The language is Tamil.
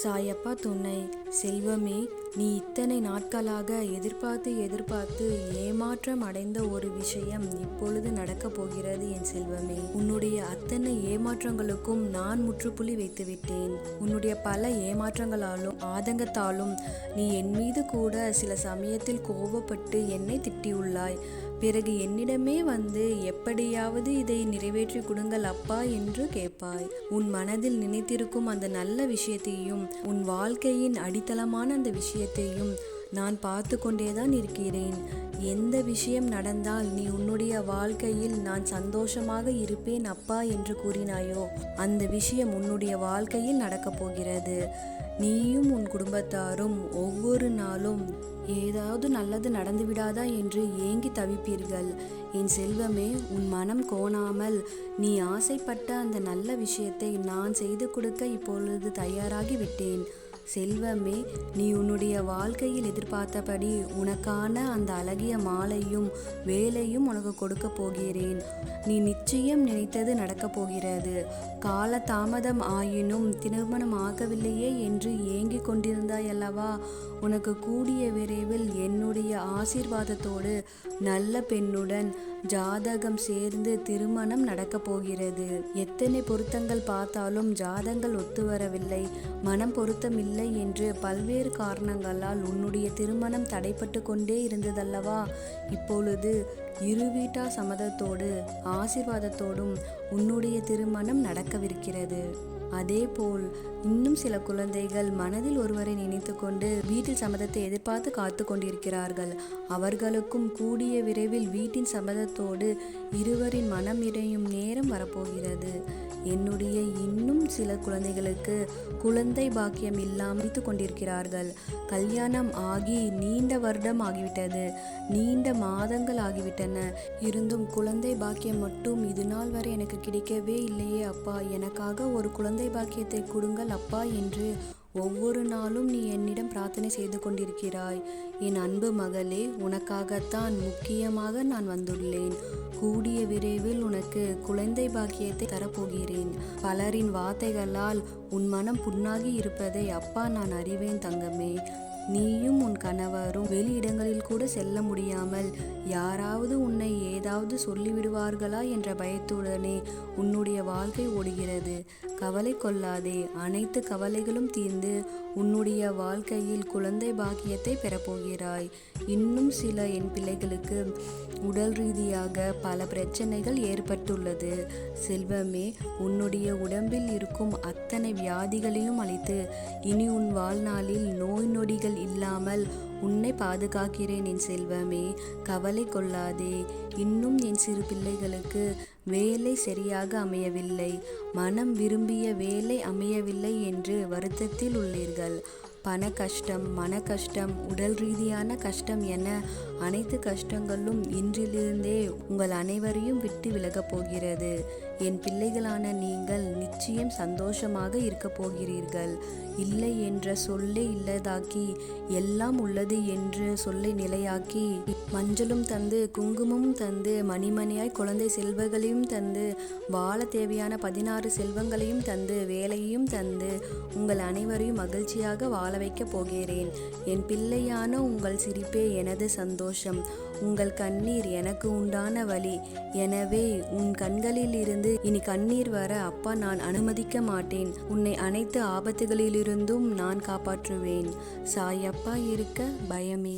சாயப்பா துணை. செல்வமே, நீ இத்தனை நாட்களாக எதிர்பார்த்து ஏமாற்றம் அடைந்த ஒரு விஷயம் இப்பொழுது நடக்கப் போகிறது என் செல்வமே. உன்னுடைய அத்தனை ஏமாற்றங்களுக்கும் நான் முற்றுப்புள்ளி வைத்துவிட்டேன். உன்னுடைய பல ஏமாற்றங்களாலும் ஆதங்கத்தாலும் நீ என் மீது கூட சில சமயத்தில் கோபப்பட்டு என்னை திட்டியுள்ளாய். பிறகு என்னிடமே வந்து எப்படியாவது இதை நிறைவேற்றி கொடுங்கள் அப்பா என்று கேட்பாய். உன் மனதில் நினைத்திருக்கும் அந்த நல்ல விஷயத்தையும் உன் வாழ்க்கையின் அடித்தளமான அந்த விஷயத்தையும் நான் பார்த்து கொண்டேதான் இருக்கிறேன். எந்த விஷயம் நடந்தால் நீ உன்னுடைய வாழ்க்கையில் நான் சந்தோஷமாக இருப்பேன் அப்பா என்று கூறினாயோ அந்த விஷயம் உன்னுடைய வாழ்க்கையில் நடக்கப் போகிறது. நீயும் உன் குடும்பத்தாரும் ஒவ்வொரு நாளும் ஏதாவது நல்லது நடந்து விடாதா என்று ஏங்கி தவிப்பீர்கள். என் செல்வமே, உன் மனம் கோணாமல் நீ ஆசைப்பட்ட அந்த நல்ல விஷயத்தை நான் செய்து கொடுக்க இப்பொழுது தயாராகி விட்டேன். செல்வமே, நீ உன்னுடைய வாழ்க்கையில் எதிர்பார்த்தபடி உனக்கான அந்த அழகிய மாலையும் வேலையும் உனக்கு கொடுக்க போகிறேன். நீ நிச்சயம் நினைத்தது நடக்கப் போகிறது. கால தாமதம் ஆயினும் திருமணம் ஆகவில்லையே என்று ஏங்கிக் கொண்டிருந்தாய் அல்லவா? உனக்கு கூடிய விரைவில் என்னுடைய ஆசீர்வாதத்தோடு நல்ல பெண்ணுடன் ஜாதகம் சேர்ந்து திருமணம் நடக்கப் போகிறது. எத்தனை பொருத்தங்கள் பார்த்தாலும் ஜாதகங்கள் ஒத்து வரவில்லை, மனம் பொருத்தமில்லை என்று பல்வேறு காரணங்களால் உன்னுடைய திருமணம் தடைப்பட்டு கொண்டே இருந்ததல்லவா? இப்பொழுது இரு வீட்டார் சம்மதத்தோடு ஆசீர்வாதத்தோடும் உன்னுடைய திருமணம் நடக்கவிருக்கிறது. அதேபோல் இன்னும் சில குழந்தைகள் மனதில் ஒருவரை நினைத்து கொண்டு வீட்டில் சம்மதத்தை எதிர்பார்த்து காத்து கொண்டிருக்கிறார்கள். அவர்களுக்கும் கூடிய விரைவில் வீட்டின் சம்மதத்தோடு இருவரின் மனம் இணையும் நேரம் வரப்போகிறது. என்னுடைய இன்னும் சில குழந்தைகளுக்கு குழந்தை பாக்கியம் இல்லாமல் கொண்டிருக்கிறார்கள். கல்யாணம் ஆகி நீண்ட வருடம் ஆகிவிட்டது, நீண்ட மாதங்கள் ஆகிவிட்டன. இருந்தும் குழந்தை பாக்கியம் மட்டும் இது நாள் வரை எனக்கு கிடைக்கவே இல்லையே அப்பா, எனக்காக ஒரு குழந்தை பாக்கியத்தை கொடுங்கள் அப்பா என்று ஒவ்வொரு நாளும் நீ என்னிடம் பிரார்த்தனை செய்து கொண்டிருக்கிறாய். என் அன்பு மகளே, உனக்காகத்தான் முக்கியமாக நான் வந்துள்ளேன். கூடிய விரைவில் உனக்கு குழந்தை பாக்கியத்தை தரப்போகிறேன். பலரின் வார்த்தைகளால் உன் மனம் புண்ணாகி இருப்பதை அப்பா நான் அறிவேன் தங்கமே. நீயும் உன் கணவரும் வெளியிடங்களில் கூட செல்ல முடியாமல் யாராவது உன்னை ஏதாவது சொல்லிவிடுவார்களா என்ற பயத்துடனே உன்னுடைய வாழ்க்கை ஓடுகிறது. கவலை கொள்ளாதே, அனைத்து கவலைகளும் தீர்ந்து உன்னுடைய வாழ்க்கையில் குழந்தை பாக்கியத்தை பெறப்போகிறாய். இன்னும் சில என் பிள்ளைகளுக்கு உடல் ரீதியாக பல பிரச்சனைகள் ஏற்பட்டுள்ளது. செல்வமே, உன்னுடைய உடம்பில் இருக்கும் அத்தனை வியாதிகளையும் அழித்து இனி உன் வாழ்நாளில் நோய் நொடிகள் இல்லாமல் உன்னை பாதுகாக்கிறேன் என் செல்வமே. கவலை கொள்ளாதே. இன்னும் என் சிறு பிள்ளைகளுக்கு வேலை சரியாக அமையவில்லை, மனம் விரும்பிய வேலை அமையவில்லை என்று வருத்தத்தில் உள்ளீர்கள். பண கஷ்டம், மன கஷ்டம், உடல் ரீதியான கஷ்டம் என அனைத்து கஷ்டங்களும் இன்றிலிருந்தே உங்கள் அனைவரையும் விட்டு விலகப் போகிறது. என் பிள்ளைகளான நீங்கள் நிச்சயம் சந்தோஷமாக இருக்க போகிறீர்கள். இல்லை என்ற சொல்லை இல்லதாக்கி எல்லாம் உள்ளது என்று சொல்லை நிலையாக்கி மஞ்சளும் தந்து குங்குமமும் தந்து மணிமணியாய் குழந்தை செல்வங்களையும் தந்து வாழ தேவையான 16 செல்வங்களையும் தந்து வேலையும் தந்து உங்கள் அனைவரையும் மகிழ்ச்சியாக வாழ வைக்கப் போகிறேன். என் பிள்ளையான உங்கள் சிரிப்பே எனது சந்தோஷம். உங்கள் கண்ணீர் எனக்கு உண்டான வலி. எனவே உன் கண்களில் இருந்து இனி கண்ணீர் வர அப்பா நான் அனுமதிக்க மாட்டேன். உன்னை அனைத்து ஆபத்துகளிலிருந்தும் நான் காப்பாற்றுவேன். சாயப்பா இருக்க பயமே.